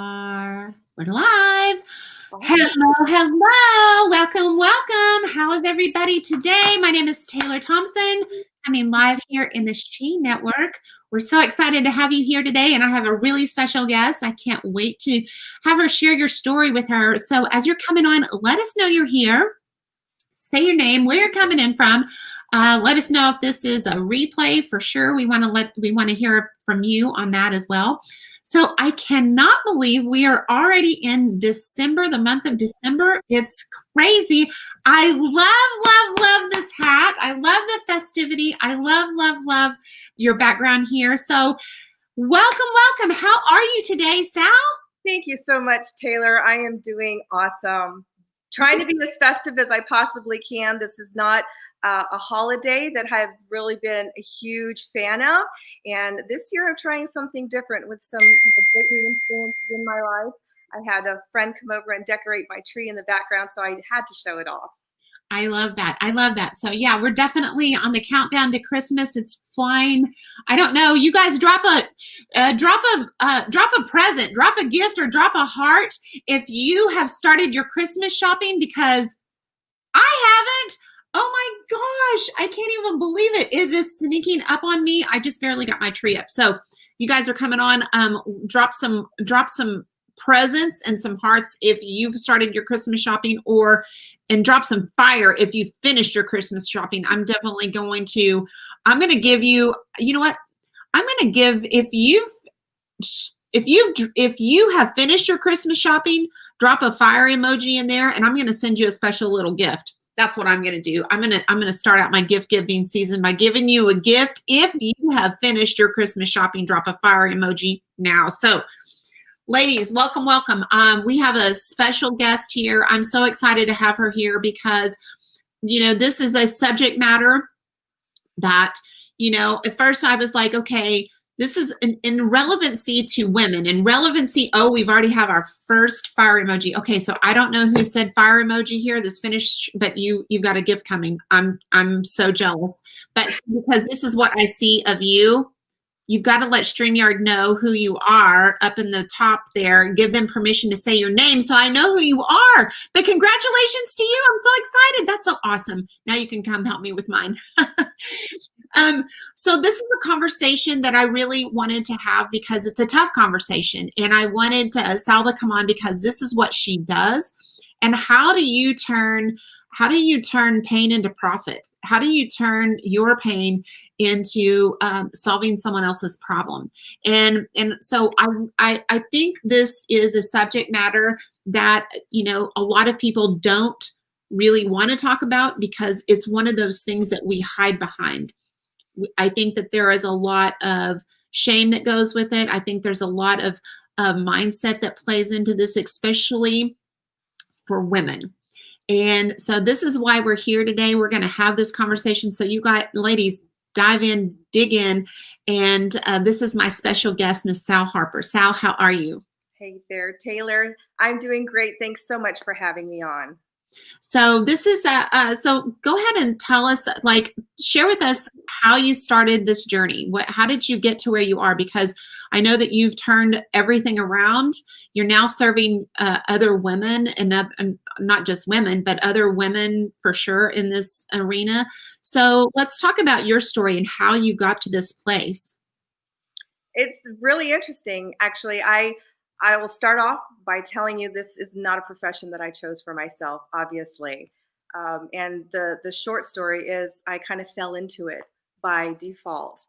We're live. Oh, Hello. Welcome. How is everybody today? My name is Taylor Thompson. I'm live here in the She Network. We're so excited to have you here today, and I have a really special guest. I can't wait to have her share your story with her. So as you're coming on, let us know you're here. Say your name, where you're coming in from. Let us know if this is a replay for sure. We want to hear from you on that as well. So I cannot believe we are already in December, the month of December. It's crazy. I love this hat. I love the festivity. I love your background here. So welcome. How are you today, Sal? thank you so much, Taylor. I am doing awesome. Trying to be as festive as I possibly can. This is not a holiday that I've really been a huge fan of. And this year I'm trying something different with some great new influences in my life. I had a friend come over and decorate my tree in the background, so I had to show it off. I love that. So yeah, we're definitely on the countdown to Christmas. It's flying. I don't know. You guys drop a present, drop a gift, or drop a heart if you have started your Christmas shopping, because I haven't. Oh my gosh, I can't even believe it. It is sneaking up on me. I just barely got my tree up. So you guys are coming on. Drop some presents and some hearts if you've started your Christmas shopping, and drop some fire if you've finished your Christmas shopping. I'm going to give you, you know what? I'm going to give, if you have finished your Christmas shopping, drop a fire emoji in there, and I'm going to send you a special little gift. That's what I'm going to do. I'm going to start out my gift giving season by giving you a gift. If you have finished your Christmas shopping, drop a fire emoji now. So ladies, welcome. We have a special guest here. I'm so excited to have her here because, this is a subject matter that, at first I was like, okay, this is in relevancy to women. In relevancy, we've already have our first fire emoji. Okay, so I don't know who said fire emoji here. This finished, but you've got a gift coming. I'm so jealous, but because this is what I see of you. You've got to let StreamYard know who you are up in the top there. Give them permission to say your name so I know who you are. But congratulations to you. I'm so excited. That's so awesome. Now you can come help me with mine. So this is a conversation that I really wanted to have because it's a tough conversation. And I wanted Sal to come on because this is what she does. And how do you turn pain into profit? How do you turn your pain into solving someone else's problem? And so I think this is a subject matter that a lot of people don't really want to talk about because it's one of those things that we hide behind. I think that there is a lot of shame that goes with it. I think there's a lot of mindset that plays into this, especially for women. And so this is why we're here today. We're going to have this conversation. So you guys, ladies, dive in, dig in. And this is my special guest, Miss Sal Harper. Sal, how are you? Hey there, Taylor. I'm doing great. Thanks so much for having me on. So this is so go ahead and tell us, share with us how you started this journey. How did you get to where you are? Because I know that you've turned everything around. You're now serving other women, and not just women, but other women for sure in this arena. So let's talk about your story and how you got to this place. It's really interesting, actually. I will start off by telling you this is not a profession that I chose for myself, obviously. And the short story is I kind of fell into it by default.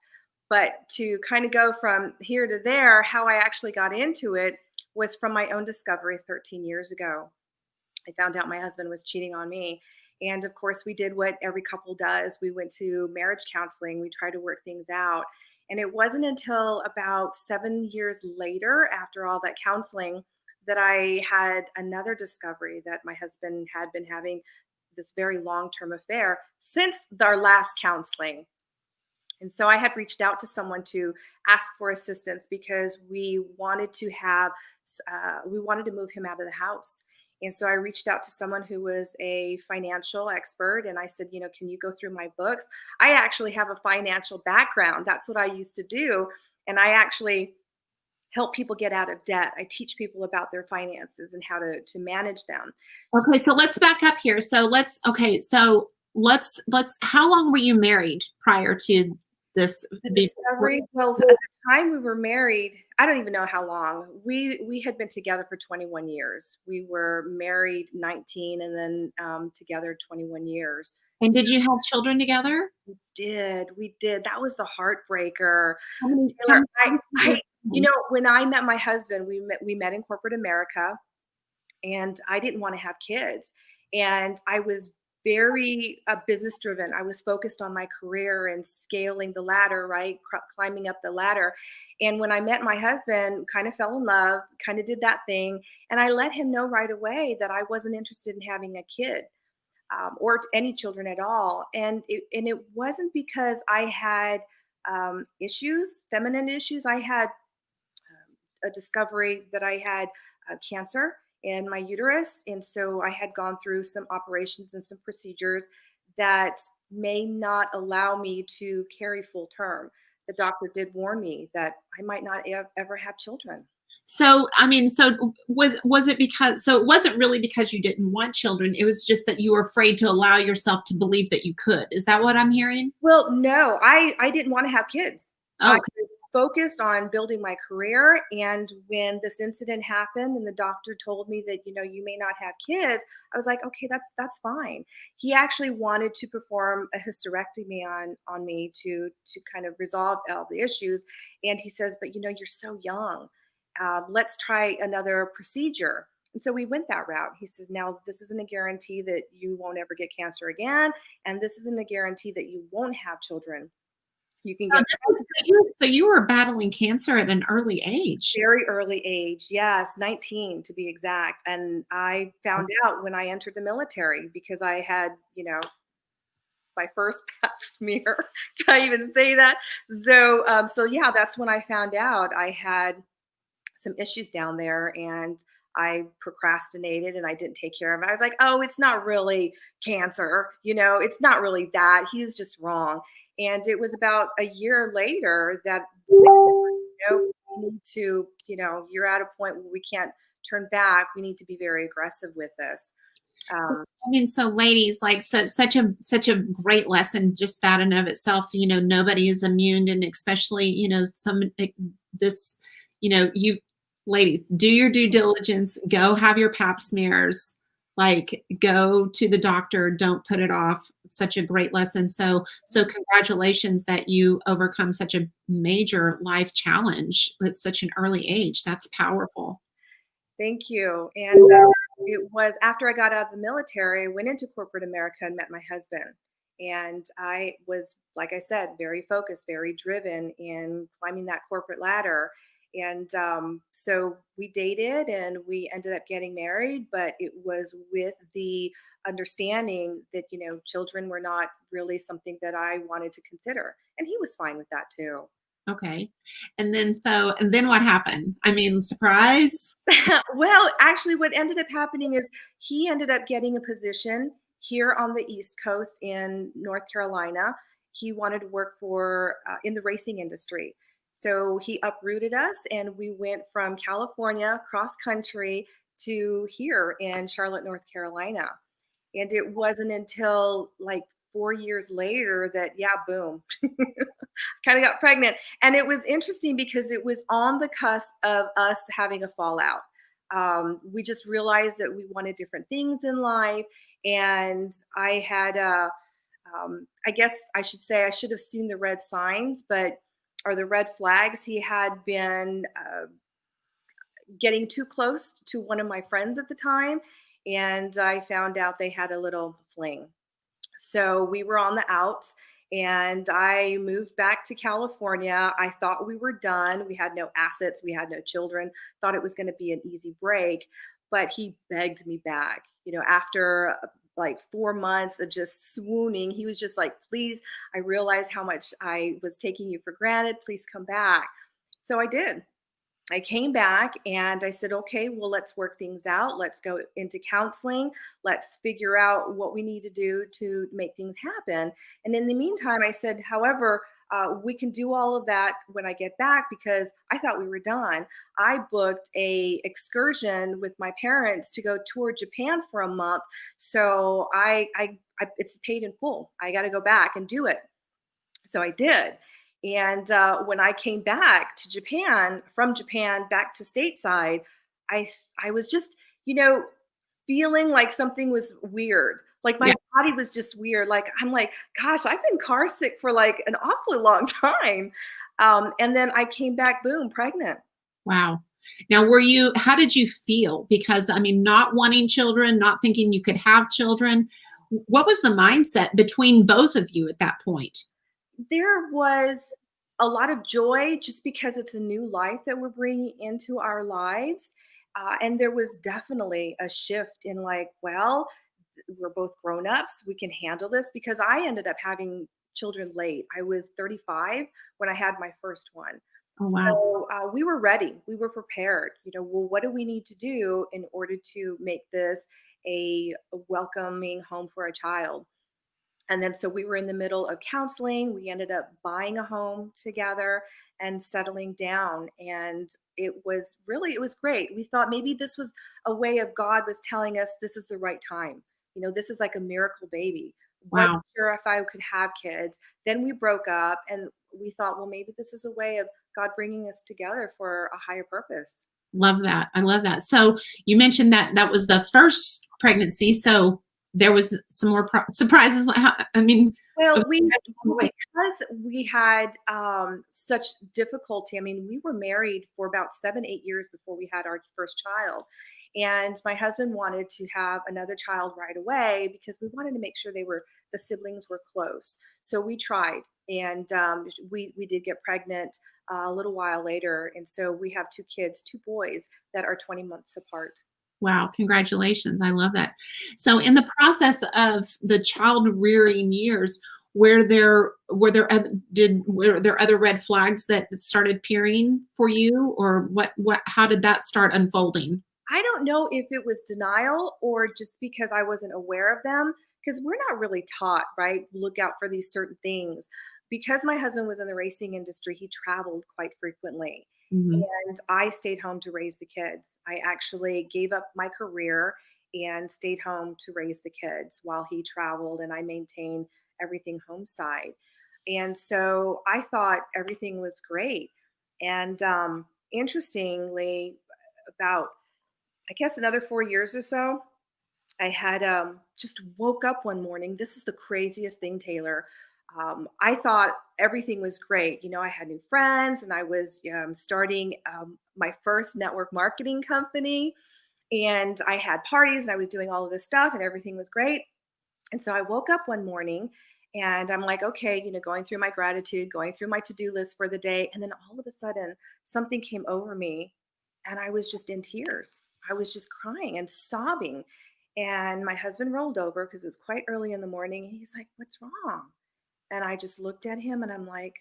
But to kind of go from here to there, how I actually got into it was from my own discovery 13 years ago. I found out my husband was cheating on me. And of course, we did what every couple does. We went to marriage counseling. We tried to work things out. And it wasn't until about 7 years later, after all that counseling, that I had another discovery that my husband had been having this very long-term affair since our last counseling. And so I had reached out to someone to ask for assistance because we wanted to move him out of the house. And so I reached out to someone who was a financial expert, and I said, can you go through my books? I actually have a financial background. That's what I used to do. And I actually help people get out of debt. I teach people about their finances and how to manage them. Okay, so let's back up here. So let's how long were you married prior to this The before? discovery, well, at the time we were married, I don't even know how long. We had been together for 21 years. We were married 19 and then together 21 years. And did you have children together? We did. That was the heartbreaker. How many tell Taylor, me how many children? when I met my husband, we met in corporate America, and I didn't want to have kids. And I was very business driven. I was focused on my career and scaling the ladder, right? Climbing up the ladder. And when I met my husband, kind of fell in love, kind of did that thing. And I let him know right away that I wasn't interested in having a kid, or any children at all. And it wasn't because I had issues, feminine issues. I had a discovery that I had cancer in my uterus. And so I had gone through some operations and some procedures that may not allow me to carry full term. The doctor did warn me that I might not ever have children. So, I mean, so was it because so it wasn't really because you didn't want children, it was just that you were afraid to allow yourself to believe that you could. Is that what I'm hearing? Well, no, I didn't want to have kids. I Okay. was focused on building my career, and when this incident happened and the doctor told me that, you may not have kids, I was like, "Okay, that's fine." He actually wanted to perform a hysterectomy on me to kind of resolve all the issues, and he says, "But, you're so young. Let's try another procedure." And so we went that route. He says, "Now, this isn't a guarantee that you won't ever get cancer again, and this isn't a guarantee that you won't have children. You can So get this is so you were battling cancer at an early age. very early age." Yes, 19 to be exact. And I found out when I entered the military because I had, my first pap smear. Can I even say that? So yeah, that's when I found out I had some issues down there, and I procrastinated and I didn't take care of it. I was like, "Oh, it's not really cancer, it's not really that. He's just wrong." And it was about a year later that we need to, you're at a point where we can't turn back. We need to be very aggressive with this. So, Um, I mean, so ladies, like such a great lesson, just that in of itself, nobody is immune, and especially, some this, you ladies, do your due diligence, go have your pap smears, like go to the doctor, don't put it off. Such a great lesson. So congratulations that you overcome such a major life challenge at such an early age. That's powerful. Thank you. And it was after I got out of the military, I went into corporate America and met my husband. And I was, like I said, very focused, very driven in climbing that corporate ladder. And so we dated and we ended up getting married, but it was with the understanding that, children were not really something that I wanted to consider. And he was fine with that too. Okay. And then what happened? I mean, surprise? Well, actually, what ended up happening is he ended up getting a position here on the East Coast in North Carolina. He wanted to work for in the racing industry. So he uprooted us and we went from California cross country to here in Charlotte, North Carolina. And it wasn't until like 4 years later that, yeah, boom, kind of got pregnant. And it was interesting because it was on the cusp of us having a fallout. We just realized that we wanted different things in life. And I had, I guess I should say, I should have seen the red signs, or the red flags. He had been getting too close to one of my friends at the time. And I found out they had a little fling. So we were on the outs and I moved back to California. I thought we were done. We had no assets, we had no children, thought it was going to be an easy break. But he begged me back. After like 4 months of just swooning, he was just like, "Please, I realize how much I was taking you for granted. Please come back." So I did. I came back and I said, "Okay, well, let's work things out. Let's go into counseling. Let's figure out what we need to do to make things happen." And in the meantime, I said, "However, We can do all of that when I get back because I thought we were done. I booked a excursion with my parents to go tour Japan for a month. So it's paid in full. I got to go back and do it. So I did. And when I came back to Japan, from Japan back to stateside, I was just, you know, feeling like something was weird. Like my Yeah. body was just weird. Like I'm like, gosh, I've been car sick for like an awfully long time. And then I came back, boom, pregnant. Wow. Now, how did you feel? Because, I mean, not wanting children, not thinking you could have children, what was the mindset between both of you at that point? There was a lot of joy just because it's a new life that we're bringing into our lives. And there was definitely a shift in like, well, we're both grown ups. We can handle this because I ended up having children late. I was 35 when I had my first one. Oh, wow. So we were ready. We were prepared. You know, well, what do we need to do in order to make this a welcoming home for a child? And then so we were in the middle of counseling. We ended up buying a home together and settling down. And it was great. We thought maybe this was a way of God was telling us this is the right time. You know, this is like a miracle baby. Wasn't Wow. sure if I could have kids. Then we broke up and we thought, well, maybe this is a way of God bringing us together for a higher purpose. Love that. I love that. So you mentioned that that was the first pregnancy. So there was some more surprises. I mean, Well, of- because we had such difficulty. I mean, we were married for about 7, 8 years before we had our first child, and my husband wanted to have another child right away because we wanted to make sure the siblings were close. So we tried, and we did get pregnant a little while later, and so we have two kids, two boys that are 20 months apart. wow, congratulations. I love that. So in the process of the child rearing years, were there other red flags that started appearing for you, or how did that start unfolding? I don't know if it was denial or just because I wasn't aware of them, because we're not really taught, right? Look out for these certain things. Because my husband was in the racing industry, he traveled quite frequently. Mhm. And I stayed home to raise the kids. I actually gave up my career and stayed home to raise the kids while he traveled, and I maintained everything home side. And so I thought everything was great. And interestingly, about I guess another 4 years or so, I had just woke up one morning. This is the craziest thing, Taylor. I thought everything was great. You know, I had new friends and I was starting my first network marketing company. And I had parties and I was doing all of this stuff and everything was great. And so I woke up one morning and I'm like, okay, you know, going through my gratitude, going through my to do list for the day. And then all of a sudden, something came over me and I was just in tears. I was just crying and sobbing. And my husband rolled over because it was quite early in the morning. And he's like, what's wrong? And I just looked at him and I'm like,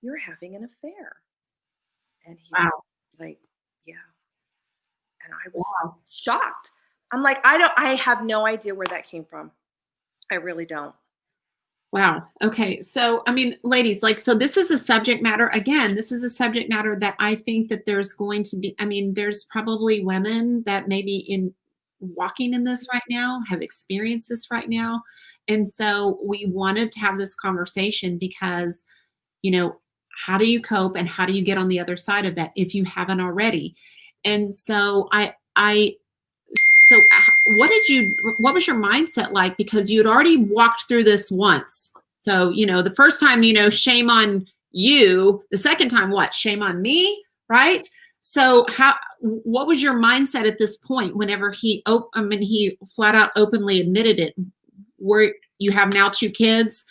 you're having an affair. And he was Wow. like, yeah. And I was Wow. shocked. I have no idea where that came from. I really don't. Wow. Okay. So, I mean, ladies, so this is a subject matter. Again, this is a subject matter that I think that there's going to be, I mean, there's probably women that maybe in walking in this right now have experienced this right now. And so we wanted to have this conversation because, you know, how do you cope and how do you get on the other side of that if you haven't already? And so what was your mindset like? Because you had already walked through this once. So, the first time, shame on you. The second time, what? Shame on me, right? So what was your mindset at this point whenever he flat out openly admitted it? Where you have now two kids,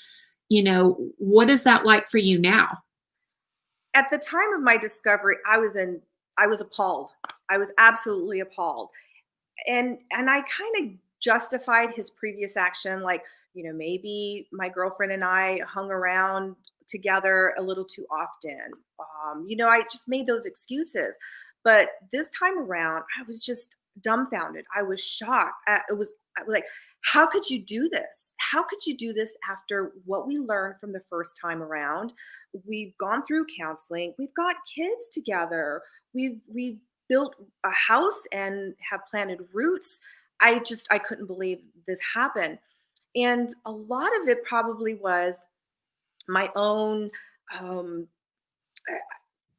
what is that like for you now? At the time of my discovery, I was appalled. I was absolutely appalled. And I kind of justified his previous action like, you know, maybe my girlfriend and I hung around together a little too often. You know, I just made those excuses. But this time around, I was just dumbfounded. I was shocked. I was like, how could you do this? How could you do this after what we learned from the first time around? We've gone through counseling. We've got kids together. We've built a house and have planted roots. I couldn't believe this happened. And a lot of it probably was my own um,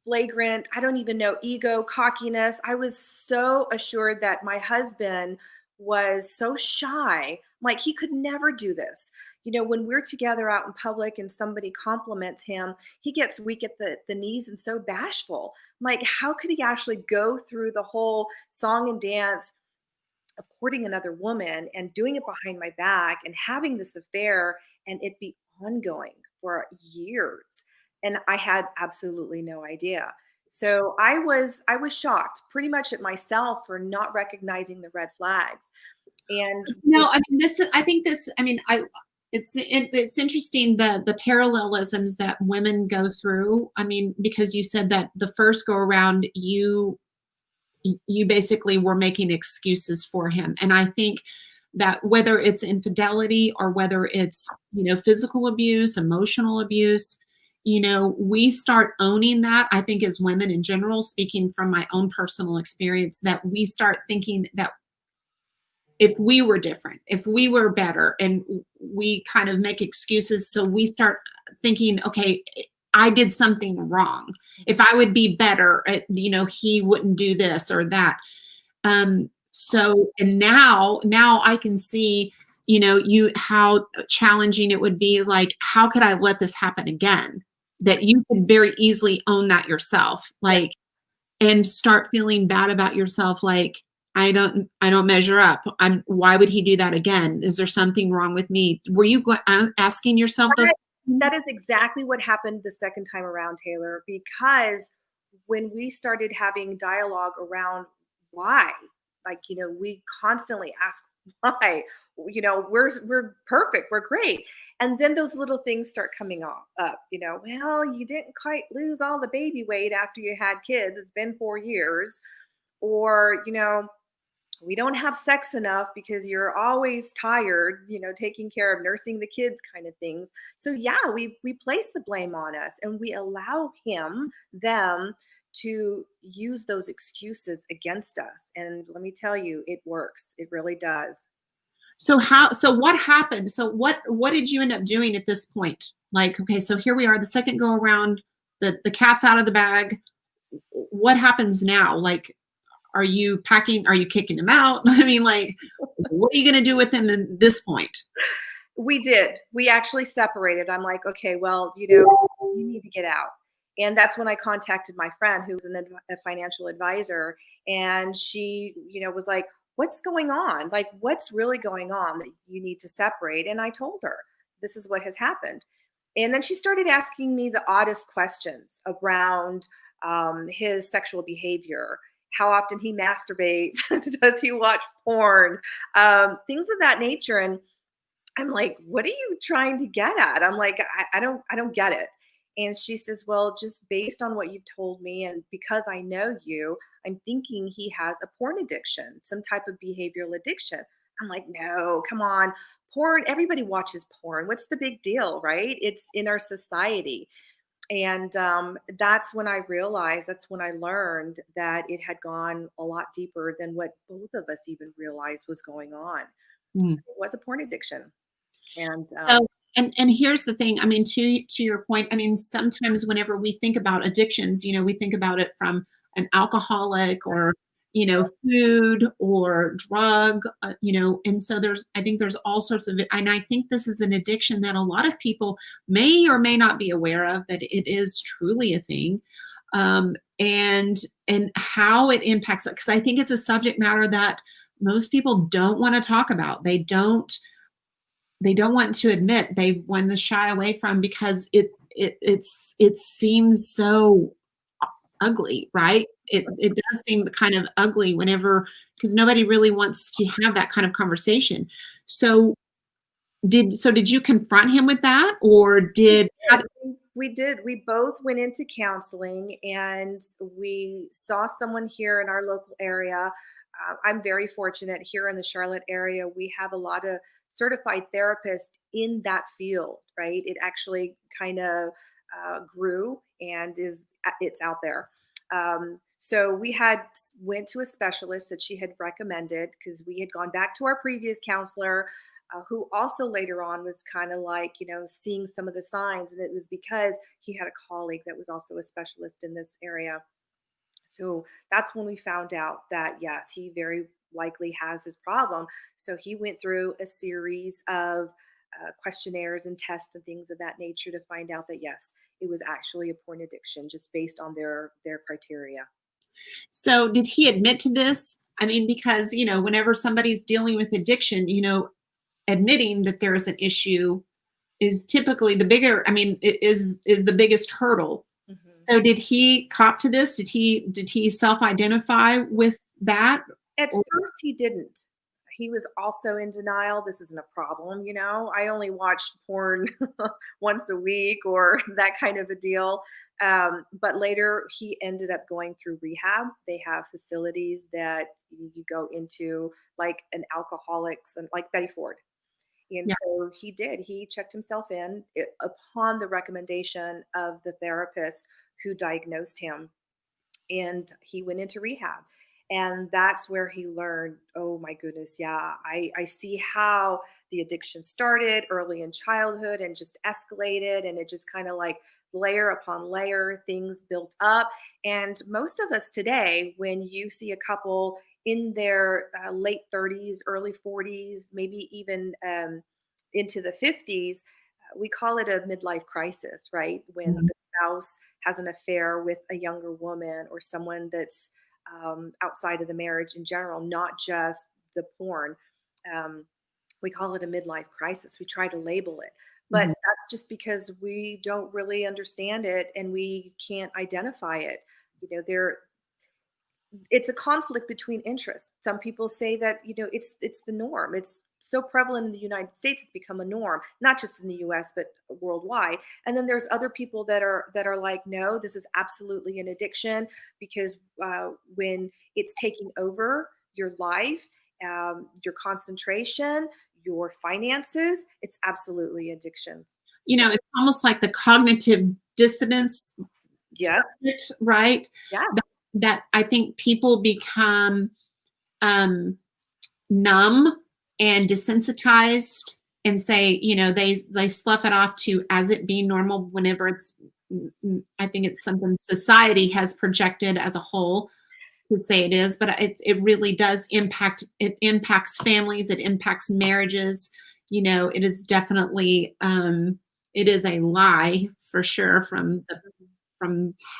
flagrant, I don't even know, ego, cockiness. I was so assured that my husband was so shy. Like he could never do this. When we're together out in public and somebody compliments him, he gets weak at the knees and so bashful. I'm like, how could he actually go through the whole song and dance of courting another woman and doing it behind my back and having this affair and it be ongoing for years? And I had absolutely no idea. So I was shocked pretty much at myself for not recognizing the red flags. And No, I mean, I think this, I mean, it's interesting the parallelisms that women go through. I mean, because you said that the first go around, you basically were making excuses for him. And I think that whether it's infidelity or whether it's, physical abuse, emotional abuse, we start owning that. I think as women in general, speaking from my own personal experience, that we start thinking that if we were different, if we were better, and we kind of make excuses. So we start thinking, okay, I did something wrong. If I would be better, he wouldn't do this or that. So, and now I can see, how challenging it would be. Like, how could I let this happen again? That you could very easily own that yourself, yeah, like, and start feeling bad about yourself. Like, I don't measure up. Why would he do that again? Is there something wrong with me? Were you asking yourself those that questions? is exactly what happened the second time around, Taylor, because when we started having dialogue around why, like, we constantly ask why, we're perfect, we're great. And then those little things start coming up, well, you didn't quite lose all the baby weight after you had kids. It's been 4 years. Or, we don't have sex enough because you're always tired, taking care of nursing the kids kind of things. So yeah, we place the blame on us and we allow them to use those excuses against us. And let me tell you, it works. It really does. So what happened? So what did you end up doing at this point? Like, okay, so here we are, the second go around, the cat's out of the bag. What happens now? Like, are you packing? Are you kicking him out? I mean, like, what are you going to do with him at this point? We did. We actually separated. I'm like, okay, well, you need to get out. And that's when I contacted my friend who was a financial advisor. And she, was like, what's going on? Like, what's really going on that you need to separate? And I told her, this is what has happened. And then she started asking me the oddest questions around his sexual behavior, how often he masturbates, does he watch porn, things of that nature. And I'm like, "What are you trying to get at?" I'm like, I don't get it." And she says, "Well, just based on what you've told me and because I know you, I'm thinking he has a porn addiction, some type of behavioral addiction." I'm like, "No, come on. Porn, everybody watches porn. What's the big deal, right? It's in our society." And that's when I realized, that's when I learned that it had gone a lot deeper than what both of us even realized was going on. Mm. It was a porn addiction. And So, and here's the thing. I mean, to your point. I mean, sometimes whenever we think about addictions, we think about it from an alcoholic or food or drug. And so I think there's all sorts of it, and I think this is an addiction that a lot of people may or may not be aware of, that it is truly a thing, and how it impacts it. Because I think it's a subject matter that most people don't want to talk about. They don't want to admit, they want to shy away from, because it seems so ugly, right? It does seem kind of ugly whenever, because nobody really wants to have that kind of conversation. So did you confront him with that, or did how, we did. We both went into counseling and we saw someone here in our local area. I'm very fortunate here in the Charlotte area. We have a lot of certified therapists in that field, right? It actually kind of grew and it's out there. So we had went to a specialist that she had recommended because we had gone back to our previous counselor, who also later on was kind of like, seeing some of the signs, and it was because he had a colleague that was also a specialist in this area. So that's when we found out that yes, he very likely has this problem. So he went through a series of questionnaires and tests and things of that nature to find out that yes, it was actually a porn addiction, just based on their criteria. So did he admit to this? I mean, because, whenever somebody's dealing with addiction, admitting that there is an issue is typically the bigger, I mean, is the biggest hurdle. Mhm. So did he cop to this? Did he self-identify with that? At Or first, he didn't. He was also in denial. This isn't a problem, I only watched porn once a week or that kind of a deal. But later, he ended up going through rehab. They have facilities that you go into, like an alcoholics and like Betty Ford. And yeah. so he did. He checked himself in upon the recommendation of the therapist who diagnosed him, and he went into rehab, and that's where he learned, oh my goodness, yeah, I see how the addiction started early in childhood and just escalated, and it just kind of like layer upon layer things built up. And most of us today, when you see a couple in their late 30s, early 40s, maybe even into the 50s, we call it a midlife crisis, right? When Mhm. the spouse has an affair with a younger woman or someone that's outside of the marriage in general, not just the porn. Um, we call it a midlife crisis. We try to label it, but Mhm. that's just because we don't really understand it and we can't identify it. There it's a conflict between interests. Some people say that, it's the norm. It's so prevalent in the United States, it's become a norm, not just in the US, but worldwide. And then there's other people that are like, no, this is absolutely an addiction because when it's taking over your life, your concentration, your finances, it's absolutely addiction. Yeah. It's almost like the cognitive dissonance Yes. subject, right? Yeah. That I think people become um, numb and desensitized and say, they slough it off to as it being normal whenever I think it's something society has projected as a whole to say it is, but it really does impacts families, it impacts marriages. It is definitely it is a lie for sure from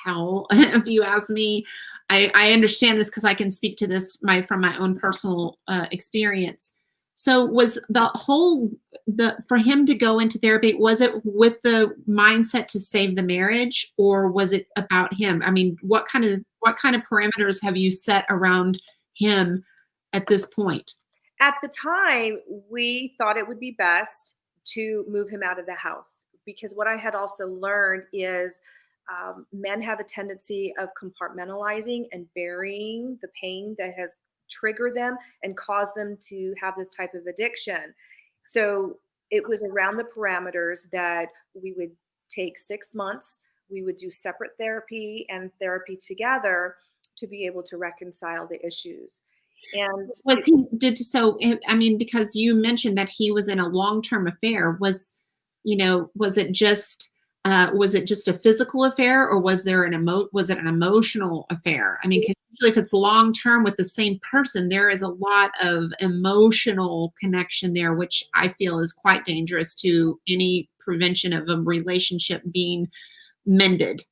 hell, if you ask me. I understand this because I can speak to this from my own personal experience. So was the for him to go into therapy, was it with the mindset to save the marriage, or was it about him? I mean, what kind of parameters have you set around him at this point? At the time, we thought it would be best to move him out of the house because what I had also learned is men have a tendency of compartmentalizing and burying the pain that has triggered them and caused them to have this type of addiction. So it was around the parameters that we would take 6 months, we would do separate therapy and therapy together to be able to reconcile the issues. And Was he did so I mean, because you mentioned that he was in a long-term affair, was it just a physical affair, or was it an emotional affair? I mean, 'cause usually if it's long-term with the same person, there is a lot of emotional connection there, which I feel is quite dangerous to any prevention of a relationship being mended.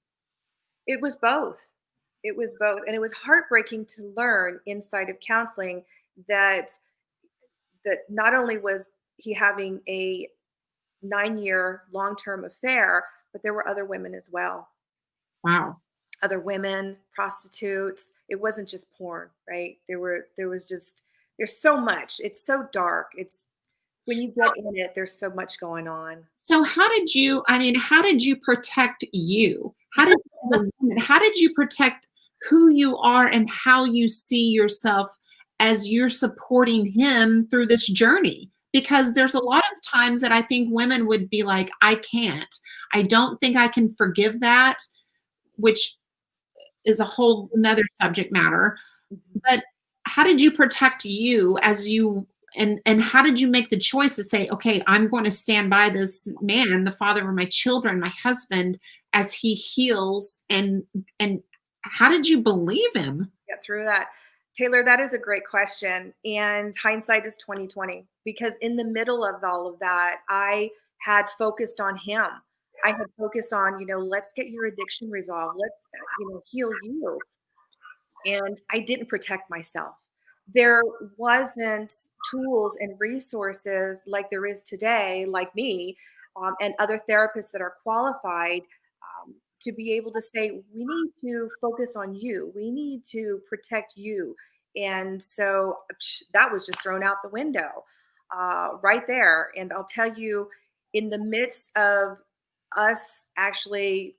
it was both. It was both. And it was heartbreaking to learn inside of counseling that not only was he having a 9-year long-term affair, but there were other women as well. Wow. Other women, prostitutes. It wasn't just porn, right? There's so much. It's so dark. It's when you get in it, there's so much going on. So how did you protect you? As a woman, how did you protect who you are and how you see yourself as you're supporting him through this journey. Because there's a lot of times that I think women would be like, I can't. I don't think I can forgive that, which is a whole nother subject matter. Mhm. But how did you protect you as you and how did you make the choice to say, okay, I'm going to stand by this man, the father of my children, my husband, as he heals and how did you believe him? Get through that? Taylor, that is a great question. And hindsight is 2020 because in the middle of all of that, I had focused on him. I had focused on, let's get your addiction resolved. Let's, heal you. And I didn't protect myself. There wasn't tools and resources like there is today, like me, and other therapists that are qualified to be able to say, we need to focus on you, we need to protect you. And so that was just thrown out the window right there. And I'll tell you, in the midst of us actually,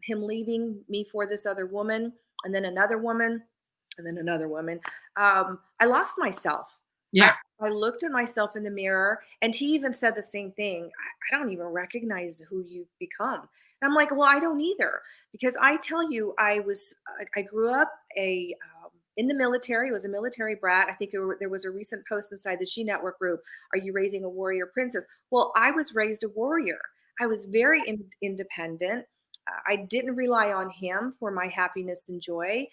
him leaving me for this other woman, and then another woman, and then another woman. I lost myself. I, Yeah. I looked at myself in the mirror, and he even said the same thing. I don't even recognize who you've become. And I'm like, well, I don't either, because I tell you, I grew up in the military. I was a military brat. I think there was a recent post inside the She Network group. Are you raising a warrior princess? Well, I was raised a warrior. I was very independent. I didn't rely on him for my happiness and joy,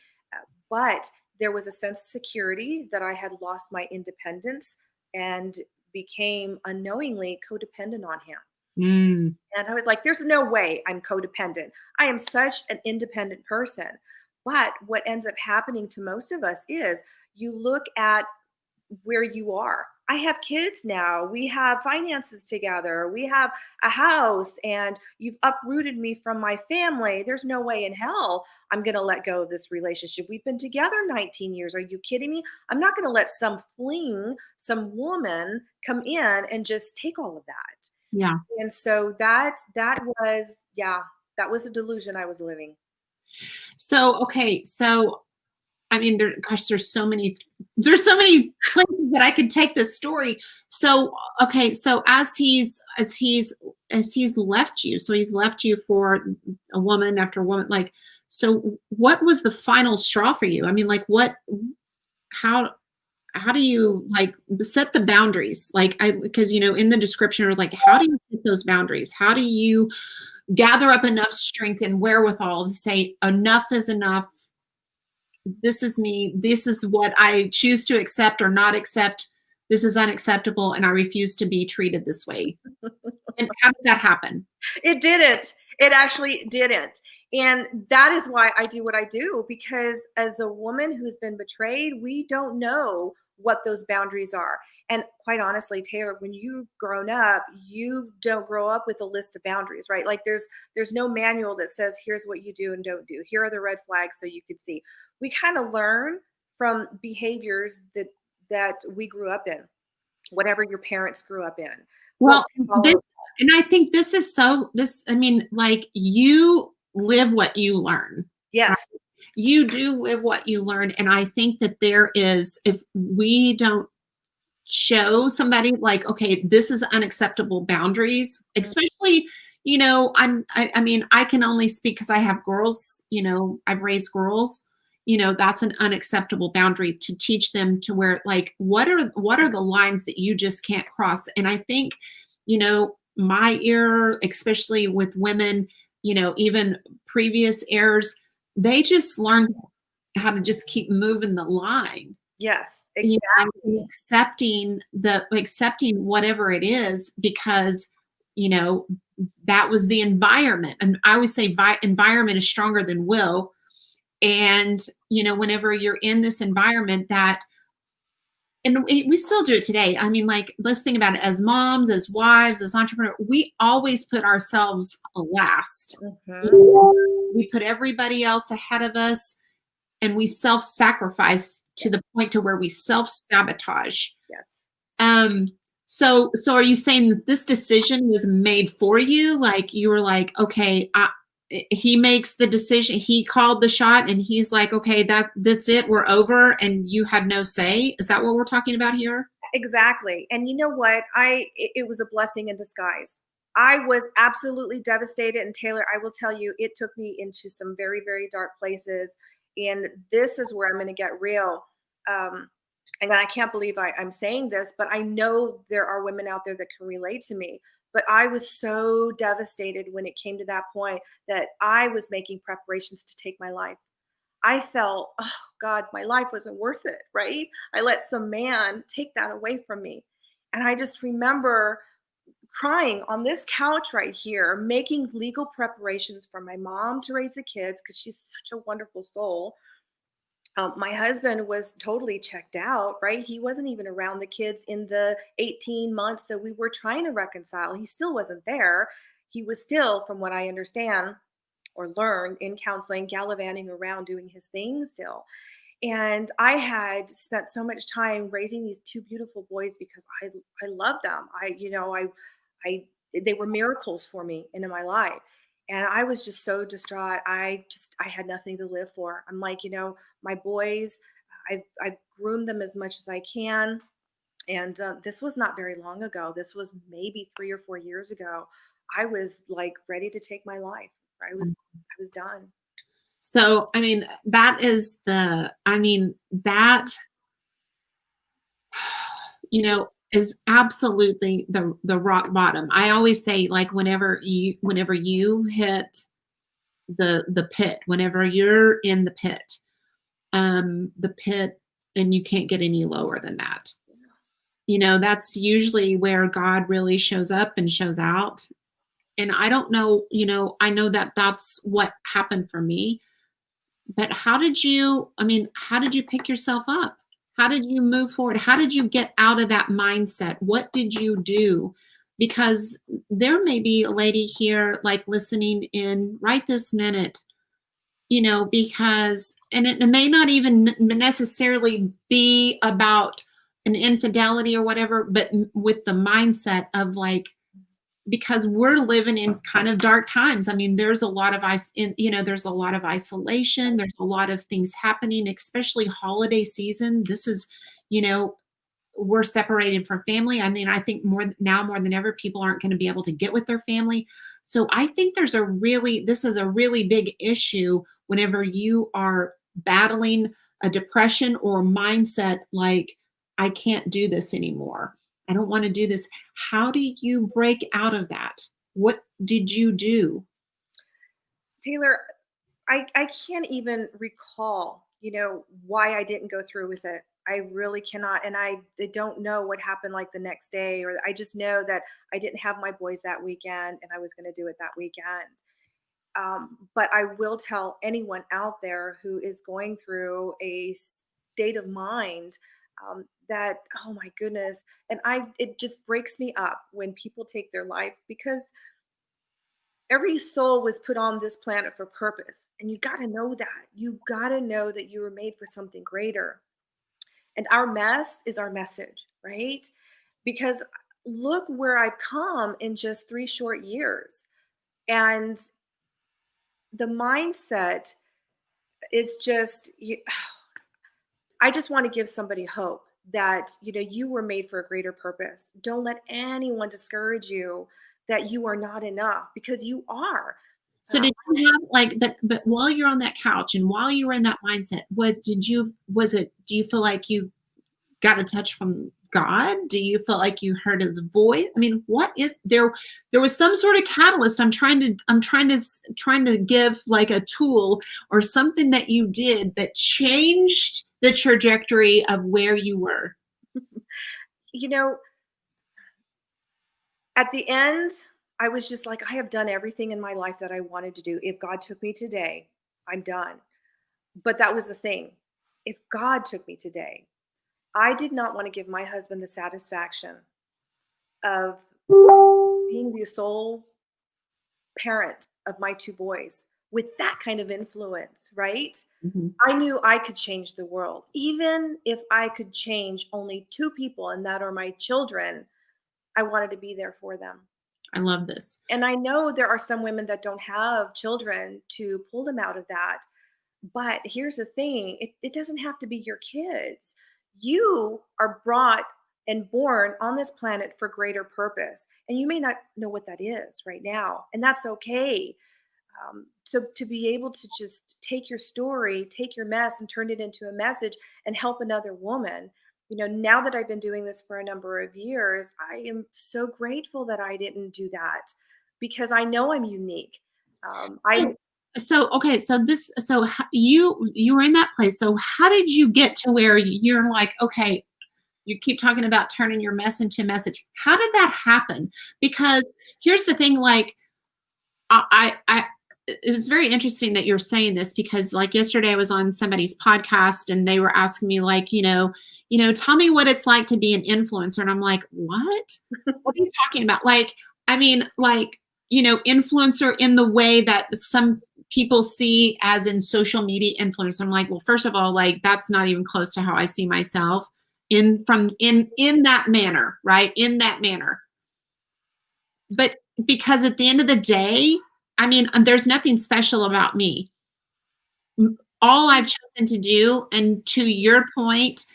but there was a sense of security that I had lost my independence and became unknowingly codependent on him. Mm. And I was like, there's no way I'm codependent. I am such an independent person. But what ends up happening to most of us is you look at where you are. I have kids now. We have finances together. We have a house, and you've uprooted me from my family. There's no way in hell I'm going to let go of this relationship. We've been together 19 years. Are you kidding me? I'm not going to let some fling, some woman come in and just take all of that. Yeah. And so that was, yeah, that was a delusion I was living. So, okay. So, I mean, there's so many places that I could take this story. So, okay. So as he's left you, so he's left you for a woman after woman, like, so what was the final straw for you? I mean, like how, how do you like set the boundaries? Like because in the description or like, how do you set those boundaries? How do you gather up enough strength and wherewithal to say enough is enough? This is me. This is what I choose to accept or not accept. This is unacceptable, and I refuse to be treated this way. And how does that happen? It didn't. It actually didn't. And that is why I do what I do, because as a woman who's been betrayed, we don't know what those boundaries are. And quite honestly, Taylor, when you've grown up, you don't grow up with a list of boundaries, right? Like there's no manual that says here's what you do and don't do. Here are the red flags so you can see. We kind of learn from behaviors that we grew up in, whatever your parents grew up in. What Well, we this, follow. and I think I mean, like you live what you learn. Right? Yes. You do live what you learn. And I think that there is, if we don't show somebody like, okay, this is unacceptable boundaries, especially, I mean, I can only speak because I have girls, I've raised girls, that's an unacceptable boundary to teach them to where like, what are the lines that you just can't cross? And I think, my ear, especially with women, even previous heirs, they just learned how to just keep moving the line. Yes, You know, exactly. and accepting whatever it is because, you know, that was the environment. And I always say environment is stronger than will. And, whenever you're in this environment and we still do it today. I mean, like, let's think about it as moms, as wives, as entrepreneurs, we always put ourselves last. Mhm. We put everybody else ahead of us and we self-sacrifice to the point to where we self-sabotage. Yes. Um, so are you saying that this decision was made for you? Like you were like, okay, he makes the decision. He called the shot and he's like, okay, that's it. We're over. And you had no say. Is that what we're talking about here? Exactly. And you know what? It was a blessing in disguise. I was absolutely devastated. And Taylor, I will tell you, it took me into some very, very dark places. And this is where I'm going to get real. Um, and I can't believe I'm saying this, but I know there are women out there that can relate to me. But I was so devastated when it came to that point that I was making preparations to take my life. I felt, oh God, my life wasn't worth it, right? I let some man take that away from me. And I just remember crying on this couch right here, making legal preparations for my mom to raise the kids because she's such a wonderful soul. My husband was totally checked out, right? He wasn't even around the kids in the 18 months that we were trying to reconcile. He still wasn't there. He was still, from what I understand, or learned in counseling, gallivanting around doing his thing still. And I had spent so much time raising these two beautiful boys because I love them. I they were miracles for me and in my life. And I was just so distraught. I had nothing to live for. I'm like, my boys, I've groomed them as much as I can. And this was not very long ago. This was maybe 3 or 4 years ago. I was like ready to take my life. I was done. So, I mean, that, is absolutely the rock bottom. I always say, like, whenever you hit the pit, whenever you're in the pit, and you can't get any lower than that. That's usually where God really shows up and shows out. And I don't know, I know that that's what happened for me. But how did you pick yourself up? How did you move forward? How did you get out of that mindset? What did you do? Because there may be a lady here, like, listening in right this minute, because, and it may not even necessarily be about an infidelity or whatever, but with the mindset of, like, because we're living in kind of dark times. I mean, there's a lot of there's a lot of isolation. There's a lot of things happening, especially holiday season. This is, you know, we're separated from family. I mean, I think more than ever, people aren't going to be able to get with their family. So I think this is a really big issue whenever you are battling a depression or a mindset like, I can't do this anymore. I don't want to do this. How do you break out of that? What did you do? Taylor, I can't even recall, why I didn't go through with it. I really cannot. And I don't know what happened like the next day, or I just know that I didn't have my boys that weekend and I was going to do it that weekend. But I will tell anyone out there who is going through a state of mind that, oh my goodness, and it just breaks me up when people take their life because every soul was put on this planet for purpose. And you got to know that. You got to know that you were made for something greater. And our mess is our message, right? Because look where I've come in just 3 short years. And the mindset is just, I just want to give somebody hope that, you were made for a greater purpose. Don't let anyone discourage you that you are not enough because you are. So did you have, like, but while you're on that couch and while you were in that mindset, do you feel like you got a touch from God? Do you feel like you heard his voice? I mean, what is there? There was some sort of catalyst. I'm trying to give, like, a tool or something that you did that changed the trajectory of where you were. You know, at the end, I was just like, I have done everything in my life that I wanted to do. If God took me today, I'm done. But that was the thing. If God took me today, I did not want to give my husband the satisfaction of being the sole parent of my two boys with that kind of influence, right? Mhm. I knew I could change the world. Even if I could change only two people, and that are my children, I wanted to be there for them. I love this. And I know there are some women that don't have children to pull them out of that. But here's the thing, it doesn't have to be your kids. You are brought and born on this planet for greater purpose. And you may not know what that is right now. And that's okay. To be able to just take your story, take your mess, and turn it into a message and help another woman. Now that I've been doing this for a number of years, I am so grateful that I didn't do that because I know I'm unique. I So okay, you were in that place. So how did you get to where you're like, okay, you keep talking about turning your mess into a message. How did that happen? Because here's the thing, like I it was very interesting that you're saying this because like yesterday I was on somebody's podcast and they were asking me like, tell me what it's like to be an influencer. And I'm like, what? What are you talking about? Like, I mean, like, influencer in the way that some people see as in social media influence. I'm like, well, first of all, like that's not even close to how I see myself in that manner, right? In that manner. But because at the end of the day, I mean, there's nothing special about me. All I've chosen to do, and to your point,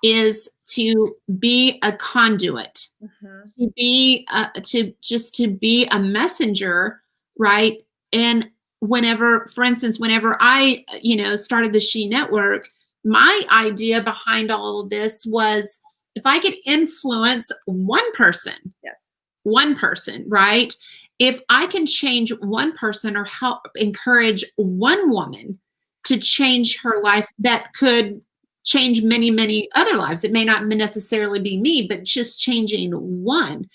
is to be a conduit, Mhm. to be to be a messenger, right? And for instance, whenever I, started the She Network, my idea behind all of this was if I could influence Yeah. one person, right? If I can change one person or help encourage one woman to change her life, that could change many, many other lives. It may not necessarily be me, but just changing one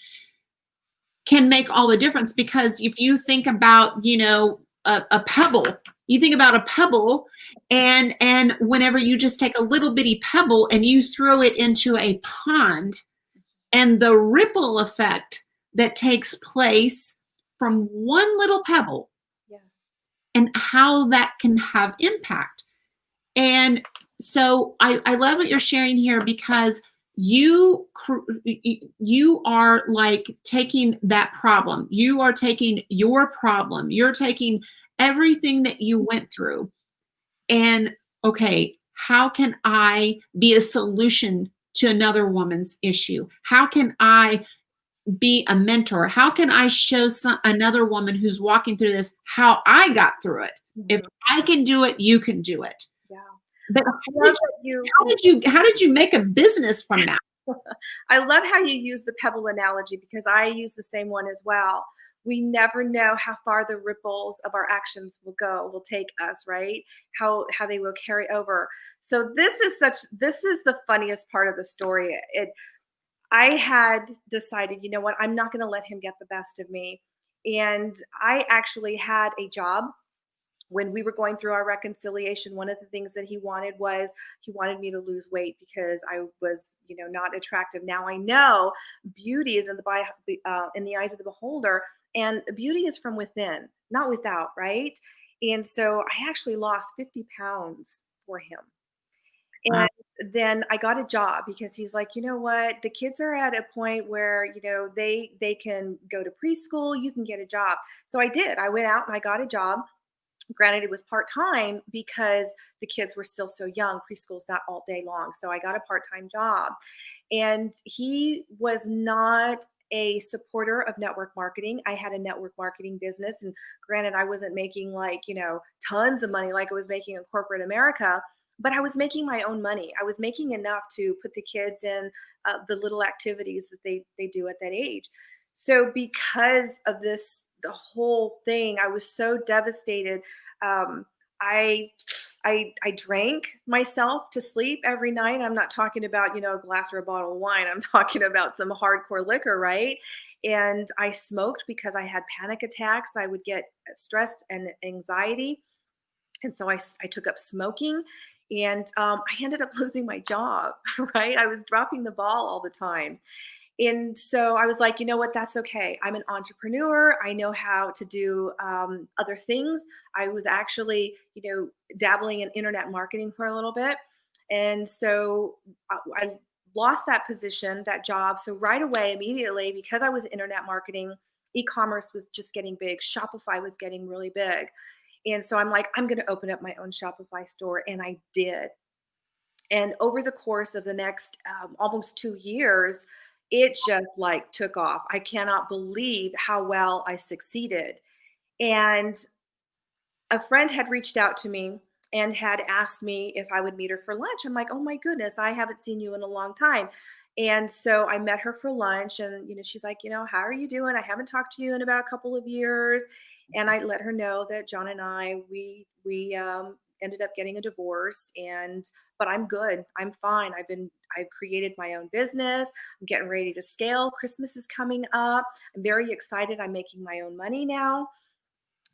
can make all the difference. Because if you think about, a pebble, you think about a pebble, and whenever you just take a little bitty pebble and you throw it into a pond, and the ripple effect that takes place from one little pebble Yeah. and how that can have impact. And so I love what you're sharing here because you are like taking that problem. You are taking your problem. You're taking everything that you went through and okay, how can I be a solution to another woman's issue? How can I be a mentor? How can I show another woman who's walking through this how I got through it? If Mhm. I can do it, you can do it. Yeah. But I love that you how did you make a business from that? I love how you use the pebble analogy because I use the same one as well. We never know how far the ripples of our actions will take us, right? How they will carry over. So this is the funniest part of the story. I had decided, you know what, I'm not going to let him get the best of me. And I actually had a job when we were going through our reconciliation. One of the things that he wanted me to lose weight because I was, not attractive. Now I know beauty is in the eyes of the beholder, and beauty is from within, not without, right? And so I actually lost 50 pounds for him. Wow. And then I got a job because he's like, you know what? The kids are at a point where, they can go to preschool, you can get a job. So I did. I went out and I got a job. Granted, it was part-time because the kids were still so young. Preschool's not all day long. So I got a part-time job. And he was not a supporter of network marketing. I had a network marketing business. And granted, I wasn't making like, tons of money like I was making in corporate America, but I was making my own money. I was making enough to put the kids in the little activities that they do at that age. So because of the whole thing, I was so devastated. Um, I I drank myself to sleep every night. I'm not talking about, a glass or a bottle of wine. I'm talking about some hardcore liquor, right? And I smoked because I had panic attacks. I would get stressed and anxiety. And so I took up smoking, and I ended up losing my job, right? I was dropping the ball all the time. And so I was like, you know what? That's okay. I'm an entrepreneur. I know how to do other things. I was actually, dabbling in internet marketing for a little bit. And so I lost that position, that job. So right away, immediately, because I was internet marketing, e-commerce was just getting big. Shopify was getting really big. And so I'm like, I'm going to open up my own Shopify store. And I did. And over the course of the next almost 2 years, it just like took off. I cannot believe how well I succeeded. And a friend had reached out to me and had asked me if I would meet her for lunch. I'm like, oh my goodness, I haven't seen you in a long time. And so I met her for lunch, and she's like, how are you doing? I haven't talked to you in about a couple of years. And I let her know that John and I we ended up getting a divorce, and but I'm good. I'm fine. I've created my own business. I'm getting ready to scale. Christmas is coming up. I'm very excited. I'm making my own money now.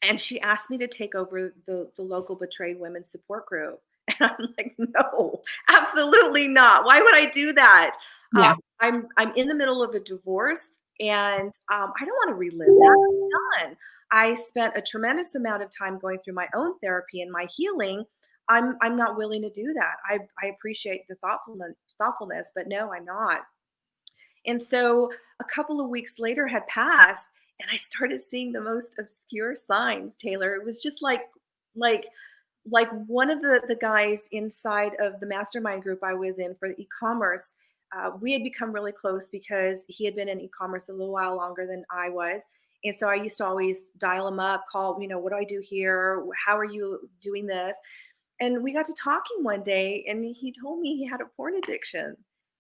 And she asked me to take over the local betrayed women support group. And I'm like, no, absolutely not. Why would I do that? Um, Yeah. I'm in the middle of a divorce, and I don't want to relive that. I'm done. I spent a tremendous amount of time going through my own therapy and my healing. I'm not willing to do that. I appreciate the thoughtfulness, but no, I'm not. And so a couple of weeks later had passed, and I started seeing the most obscure signs, Taylor. It was just like like one of the guys inside of the mastermind group I was in for the e-commerce. We had become really close because he had been in e-commerce a little while longer than I was. And so I used to always dial him up, call, what do I do here? How are you doing this? And we got to talking one day, and he told me he had a porn addiction.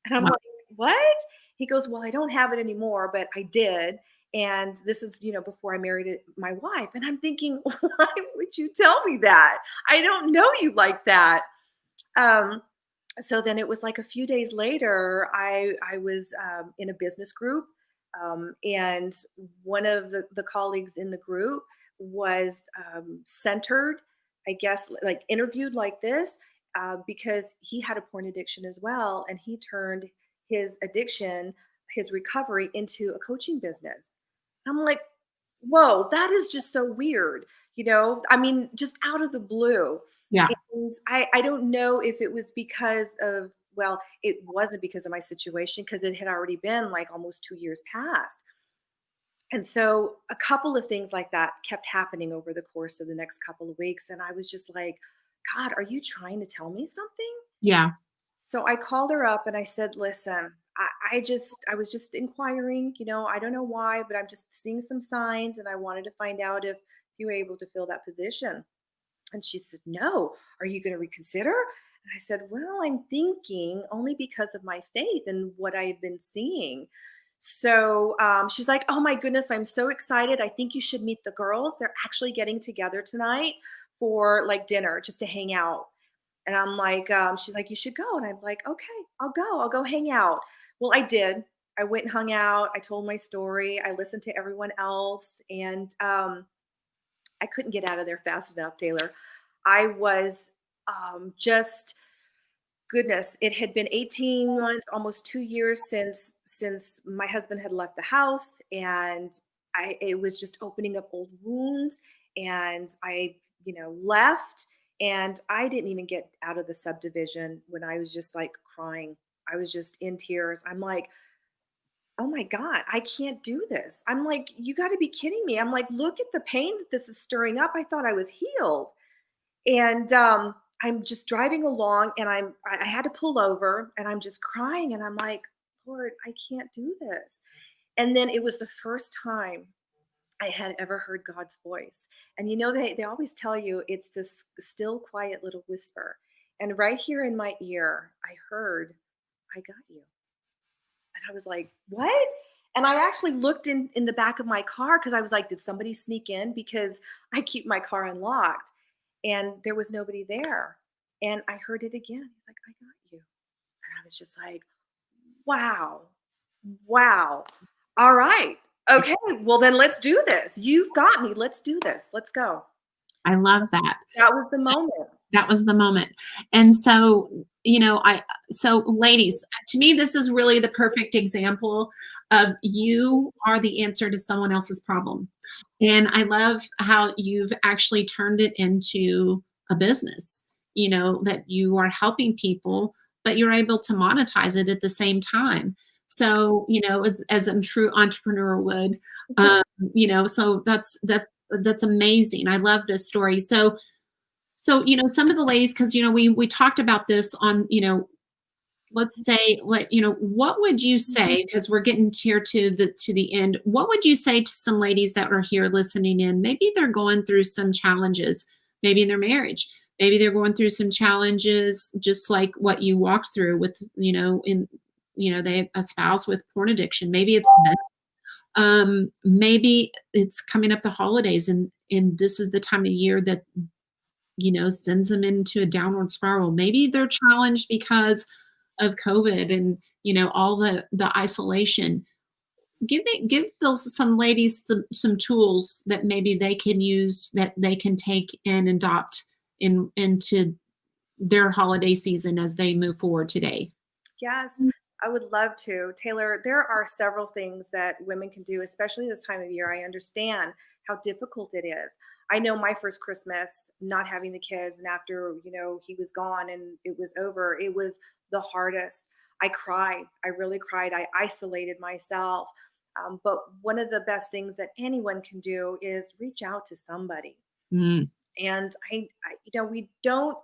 And I'm Wow. like, what? He goes, well, I don't have it anymore, but I did. And this is, before I married my wife. And I'm thinking, why would you tell me that? I don't know you like that. Um, so then it was like a few days later, I was in a business group, and one of the colleagues in the group was centered, I guess, like interviewed like this, because he had a porn addiction as well, and he turned his addiction, his recovery, into a coaching business. I'm like, whoa, that is just so weird. I mean, just out of the blue. Yeah. And I don't know if it was because of, well, it wasn't because of my situation, because it had already been like almost 2 years past. And so a couple of things like that kept happening over the course of the next couple of weeks. And I was just like, God, are you trying to tell me something? Yeah. So I called her up and I said, listen, I was just inquiring, I don't know why, but I'm just seeing some signs, and I wanted to find out if you were able to fill that position. And she said, no, are you going to reconsider? And I said, well, I'm thinking, only because of my faith and what I've been seeing. So she's like, oh my goodness, I'm so excited. I think you should meet the girls. They're actually getting together tonight for like dinner, just to hang out. And I'm like, she's like, you should go. And I'm like, okay, I'll go hang out. Well, I did. I went and hung out. I told my story. I listened to everyone else. And I couldn't get out of there fast enough, Taylor. I was just, goodness, it had been 18 months, almost 2 years since my husband had left the house, and it was just opening up old wounds. And I, left, and I didn't even get out of the subdivision when I was just like crying. I was just in tears. I'm like, oh my God, I can't do this. I'm like, you got to be kidding me. I'm like, look at the pain that this is stirring up. I thought I was healed. And I'm just driving along, and I had to pull over, and I'm just crying, and I'm like, Lord, I can't do this. And then it was the first time I had ever heard God's voice. And they always tell you it's this still, quiet little whisper. And right here in my ear, I heard, I got you. And I was like, what? And I actually looked in the back of my car, because I was like, did somebody sneak in? Because I keep my car unlocked. And there was nobody there. And I heard it again. He's like, I got you. And I was just like, wow, wow. All right. Okay. Well, then let's do this. You've got me. Let's do this. Let's go. I love that. That was the moment. That was the moment. And so, so ladies, to me, this is really the perfect example of you are the answer to someone else's problem. And I love how you've actually turned it into a business, that you are helping people, but you're able to monetize it at the same time. So, as a true entrepreneur would, so that's amazing. I love this story. So, some of the ladies, because, we talked about this on, let's say, what would you say, because we're getting here to the end, what would you say to some ladies that are here listening in? Maybe they're going through some challenges, maybe in their marriage. Maybe they're going through some challenges just like what you walked through with, they have a spouse with porn addiction. Maybe it's them. Maybe it's coming up the holidays, and this is the time of year that sends them into a downward spiral. Maybe they're challenged because of COVID and, all the isolation. Give those some ladies some tools that maybe they can use, that they can take and adopt into their holiday season as they move forward today. Yes, I would love to. Taylor, there are several things that women can do, especially this time of year. I understand how difficult it is. I know my first Christmas not having the kids, and after, he was gone and it was over, it was the hardest. I cried. I really cried. I isolated myself. But one of the best things that anyone can do is reach out to somebody. Mm, And we don't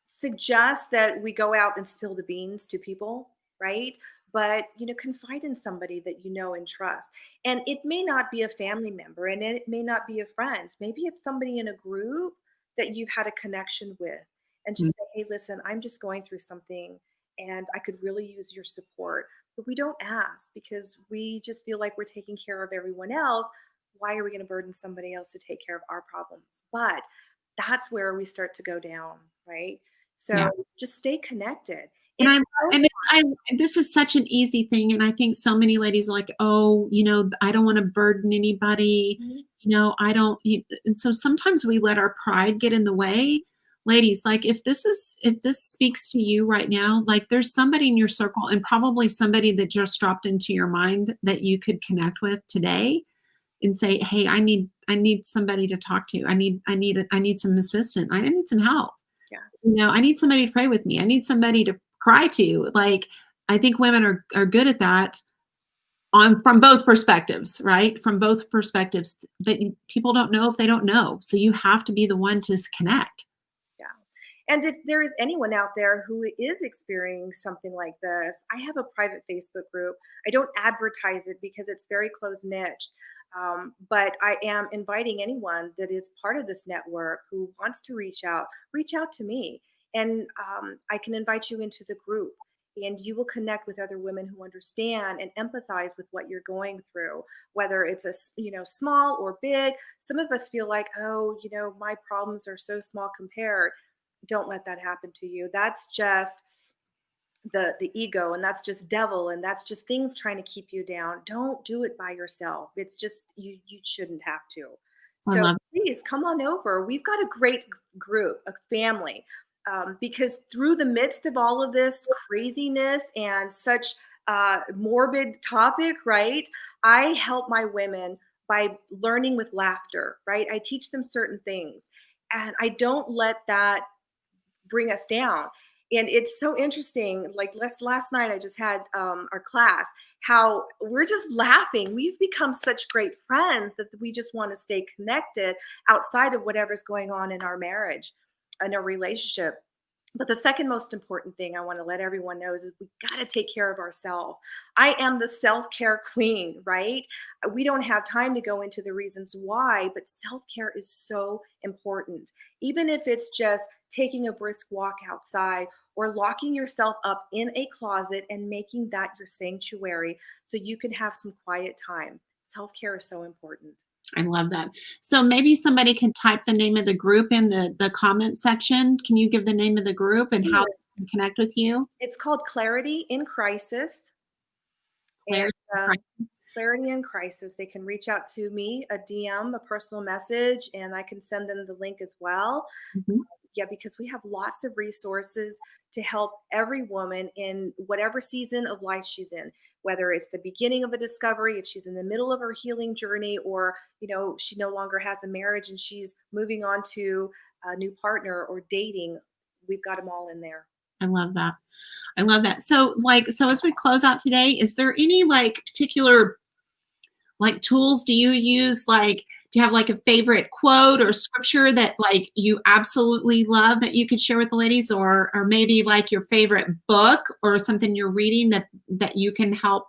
suggest that we go out and spill the beans to people, right? But confide in somebody that you know and trust. And it may not be a family member, and it may not be a friend. Maybe it's somebody in a group that you've had a connection with, and mm, just say, "Hey, listen, I'm just going through something, and I could really use your support." But we don't ask because we just feel like we're taking care of everyone else. Why are we going to burden somebody else to take care of our problems? But that's where we start to go down, right? yeah. So just stay connected. And It's I so and it's I this is such an easy thing, and I think so many ladies are like, "Oh, I don't wanna burden anybody, fun. I don't," and so sometimes we let our pride get in the way. Ladies, like, if this speaks to you right now, like, there's somebody in your circle, and probably somebody that just dropped into your mind that you could connect with today and say, "Hey, I need somebody to talk to. I need some assistance. I need some help." Yes. I need somebody to pray with me. I need somebody to cry to. Like, I think women are good at that on from both perspectives, right? From both perspectives. But people don't know if they don't know. So you have to be the one to connect. Yeah. And if there is anyone out there who is experiencing something like this, I have a private Facebook group. I don't advertise it because it's very close niche. But I am inviting anyone that is part of this network who wants to reach out to me. And I can invite you into the group, and you will connect with other women who understand and empathize with what you're going through, whether it's small or big. Some of us feel like, oh, my problems are so small compared. Don't let that happen to you. That's just the ego, and that's just devil, and that's just things trying to keep you down. Don't do it by yourself. It's just you shouldn't have to. I So love please come on over. We've got a great group, a family, because through the midst of all of this craziness and such morbid topic, right, I help my women by learning with laughter, right? I teach them certain things, and I don't let that bring us down. And it's so interesting. Like last night, I just had our class. How we're just laughing. We've become such great friends that we just want to stay connected outside of whatever's going on in our marriage, in our relationship. But the second most important thing I want to let everyone know is we got to take care of ourselves. I am the self care queen, right? We don't have time to go into the reasons why, but self care is so important. Even if it's just taking a brisk walk outside or locking yourself up in a closet and making that your sanctuary so you can have some quiet time. Self care is so important. I love that. So maybe somebody can type the name of the group in the comment section. Can you give the name of the group and how they can connect with you? It's called Clarity in Crisis. And Clarity and Crisis. Clarity in Crisis. They can reach out to me, a DM, a personal message, and I can send them the link as well. Mhm. Yeah, because we have lots of resources to help every woman in whatever season of life she's in, whether it's the beginning of a discovery, if she's in the middle of her healing journey, or she no longer has a marriage and she's moving on to a new partner or dating. We've got them all in there. I love that. I love that. So as we close out today, is there any like particular like tools do you use? Like, do you have like a favorite quote or scripture that like you absolutely love that you could share with the ladies, or maybe like your favorite book or something you're reading that you can help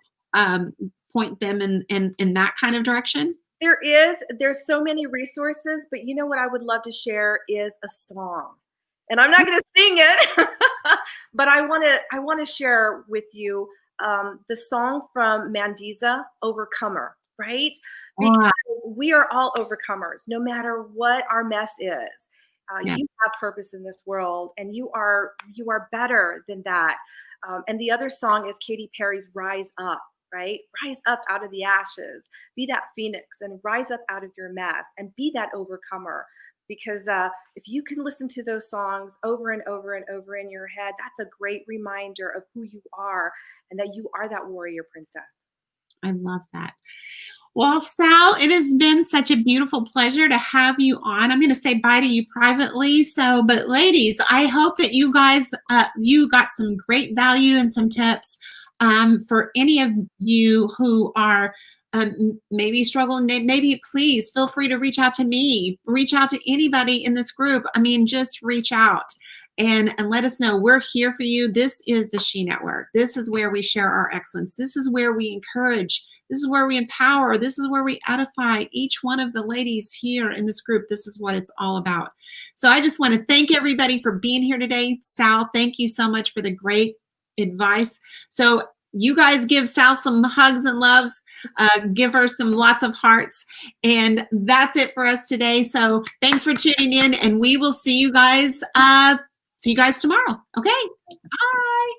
point them in that kind of direction? There's so many resources, but you know what I would love to share is a song. And I'm not going to sing it, but I want to share with you the song from Mandiza, Overcomer, right? Because Wow. we are all overcomers, no matter what our mess is. Yeah. You have purpose in this world, and you are better than that. And the other song is Katy Perry's "Rise Up." Right? Rise up out of the ashes, be that phoenix and rise up out of your mess and be that overcomer. Because if you can listen to those songs over and over and over in your head, that's a great reminder of who you are and that you are that warrior princess. I love that. Well, Sal, it has been such a beautiful pleasure to have you on. I'm going to say bye to you privately. So, but ladies, I hope that you guys, you got some great value and some tips for any of you who are maybe struggling. Maybe please feel free to reach out to me, reach out to anybody in this group. I mean, just reach out and let us know. We're here for you. This is the She Network. This is where we share our excellence. This is where we encourage. This is where we empower. This is where we edify each one of the ladies here in this group. This is what it's all about. So I just want to thank everybody for being here today. Sal, thank you so much for the great advice. So you guys give Sal some hugs and loves, give her some lots of hearts. And that's it for us today. So thanks for tuning in, and we will see you guys tomorrow. Okay. Bye.